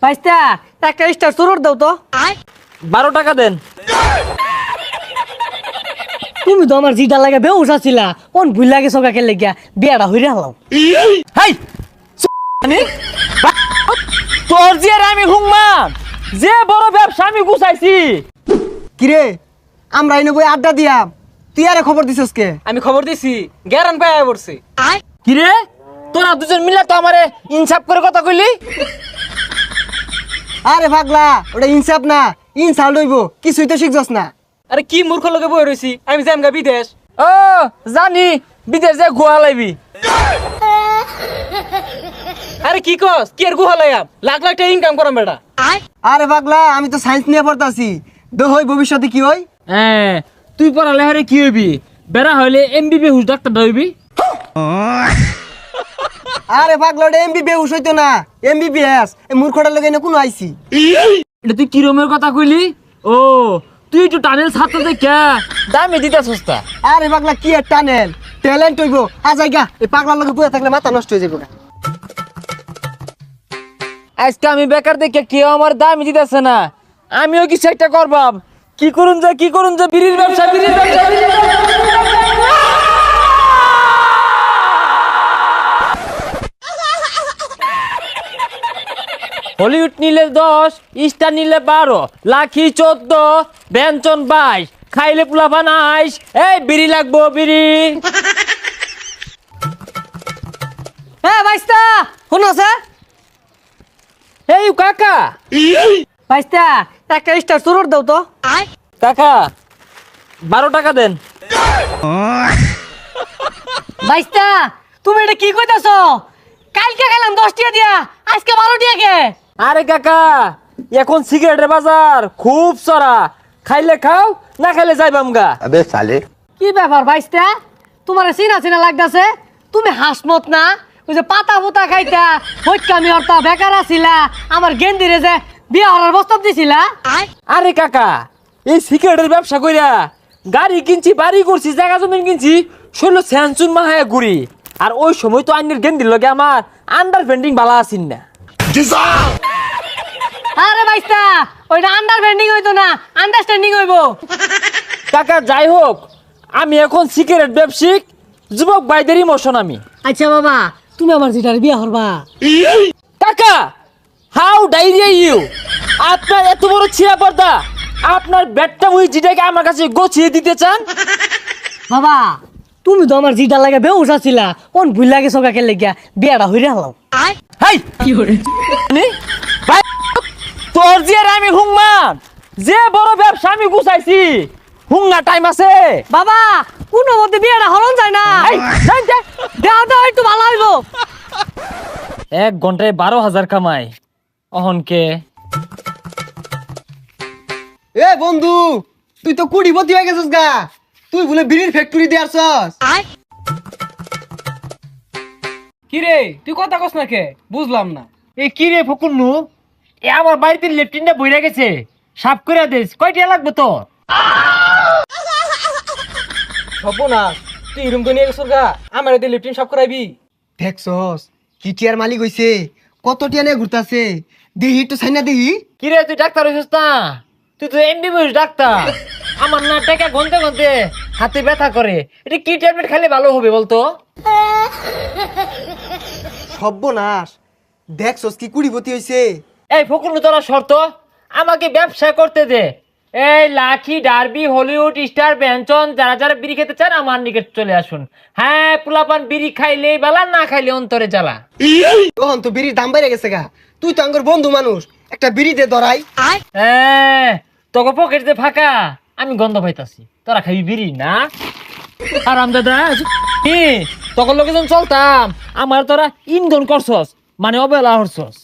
ভাইস্তা একটা স্টার সুরট দাও তো। 12 টাকা দেন। তুমি তো আমার জিটা লাগে বেউস আছিলা, কোন ভুল লাগে সকা খেলে গিয়া বিয়াটা হইরে হালাও। হাই তোর যে আমি হুংমান যে বড় ব্যবসা আমি গুছাইছি। কিরে আমরা এনে বই আড্ডা দিয়াম, তুই আরে খবর দিছস কে? আমি খবর দিছি গ্যারান পায় পড়ছে। কিরে তোরা দুজন মিলে তো আমারে ইনসাফ করে কথা কইলি। আরে পাগলা, ওটা ইনসাফ না, ইনসাল্ট হইব, কিছুই তো শিখছস না। আরে কি মূর্খ লোকে বই রইছি, আমি যাম গা বিদেশ। ও জানি বিদেশ যে গোয়া লাইবি। আরে কি কস কি আর গুহালায়াম, লাখ লাখ টাকা ইনকাম করাম বেটা। আরে পাগলা, আমি তো সায়েন্স নিয়ে পড়তাছি, দো হই ভবিষ্যতে কি হই? হ্যাঁ তুই পড়ালে হারে কি হইবি? বেড়া হইলে এমবিবিএস হুস ডাক্তার হইবি। আরে পাগলা, ওটা এমবিবিএস হইতো না, এমবিবিএস। এই মূর্খটার লগে এনে কোনো আইছি। এটা তুই কিরমের কথা কইলি? ও তুই একটু টানেল ছাত্র দেখা দামে দিতে সস্তা। আরে পাগলা, কি আর টানেল, ট্যালেন্ট হইব। আজাইগা এই পাগলার লগে বইয়া থাকলে মাথা নষ্ট হয়ে যাবে না। আজকে আমি বেকার দেখে কেউ আমার দামই দিতেছে না, আমিও কিছু একটা করবাম। কি করুন যে বিড়ির ব্যবসা। হলিউড নিলে 10, স্টার নিলে 12, লাখি 14, ব্যঞ্জন 22, খাইলে পোলাপান 22। এই বিড়ি লাগবো বিড়ি। হ্যাঁ ভাইস্তা শুনছে? এই কাকা ভাইস্তা একটা স্টার সুরট দাও তো। কাকা 12 টাকা দেন। ভাইস্তা তুমি এটা কি কইতাছ? কালকে খেলাম 10 টাকা দিয়া, আজকে 12 টাকা কে? আরে কাকা এখন সিগারেটের বাজার খুব চড়া, খাইলে খাও না খাইলে যাইবাম গা। अबे साले কি ব্যাপার ভাইস্তা, তোমার চিনা চিনা লাগতাছে? তুমি হাসমত না, ওই যে পাতা পুতা খাইতা হইকামি অর্থ বেকার আছিলা, আমার গেন্দিরে যে বিয়া হওয়ার প্রস্তাব দিছিলা। আরে কাকা এই সিগারেটের ব্যবসা কইরা গাড়ি কিনছি, বাড়ি করছি, জায়গা জমিন কিনছি, ষোলো স্যানচুন মাহায় ঘুরি। আর ওই সময় তো আইনের গেন্দির লগে আমার আন্ডারস্ট্যান্ডিং বালা আছিন না। আরে ভাইস্তা ওইটা আন্ডারস্ট্যান্ডিং হইতো না, আন্ডারস্ট্যান্ডিং হইবো। কাকা যাই হোক, আমি এখন সিগারেট ব্যবসায়িক যুবক ভাইদের ইমোশন আমি। আচ্ছা বাবা, তুমি আমার যেটার বিয়া হরবা। কাকা হাউ ডাইরিয়া ইউ, আপনার এত বড় ছিঁড়া পর্দা, আপনার ব্যাটটা ওই জিটাকে আমার কাছে গোছিয়ে দিতে চান? বাবা তুমি তো আমার জিটা লাগে বেউস আছিলা, কোন ভুল লাগে সকা খেলে গিয়া বিয়াটা হইরে হালাও। হাই কি হরে ভাই তোর যে আমি হুংমান যে বড় ব্যবসা আমি গুছাইছি, হুংনা টাইম আছে? বাবা কোনো মতে বিয়াটা হরণ যায় না, এই, যাই, যাই। দেওয়া দেওয়া একটু ভালো হইবো। 1 ঘন্টায় 12,000 কামাই অহনকে। এ বন্ধু, তুই তো কুড়িপতি হয়ে গেছিস গা, তুই বলে বিড়ির ফ্যাক্টরি দিয়ে আসছস। কি রে তুই কথা কস না কে, বুঝলাম না। এ কি রে ফকুন্নু, এ আমার বাড়িতে লেফটিনটা বইরা গেছে, সাফ করে দিস। কয়টা লাগবে তো? হবো না, তুই রুম করে নিয়ে গেছিস গা, আমার এতে লিফটিন সব করাইবি। দেখছস কি টিয়ার মালিক হইছে, কত টিয়া নিয়ে ঘুরতাছে, দেহি তো সাইনা দেহি। কি রে তুই ডাক্তার হইছিস না? তুই তো এমবিবিএস ডাক্তার। আমার না টাকা গনতে গনতে হাতে ব্যথা করে, এটা কি ট্যাবলেট খেলে ভালো হবে বলতো? সর্বনাশ, দেখছস কি কুড়িপতি হইছে। এই ফকুন্নু তোরা শর্ত আমাকে ব্যবসা করতে দে। এই লাখি, ডার্বি, হলিউড, স্টার, ব্যঞ্জন যারা যারা বিড়ি খেতে চান আমার নিকট চলে আসুন। হ্যাঁ পোলাপান বিড়ি খাইলেই বালা, না খাইলে অন্তরে জ্বালা। তখন তো বিড়ির দাম বাইরে গেছে গা, তুই তো আঙ্গর বন্ধু মানুষ, একটা বিড়ি দে ধরাই। হ্যাঁ তোকে পকেট যে ফাঁকা, আমি গন্ধ পাইতাছি। তোরা খাবি বিড়ি না? আরাম দাদা তখন লোকে যখন চলতাম আমার তোরা ইন্ধন করছস, মানে অবহেলা হরছস।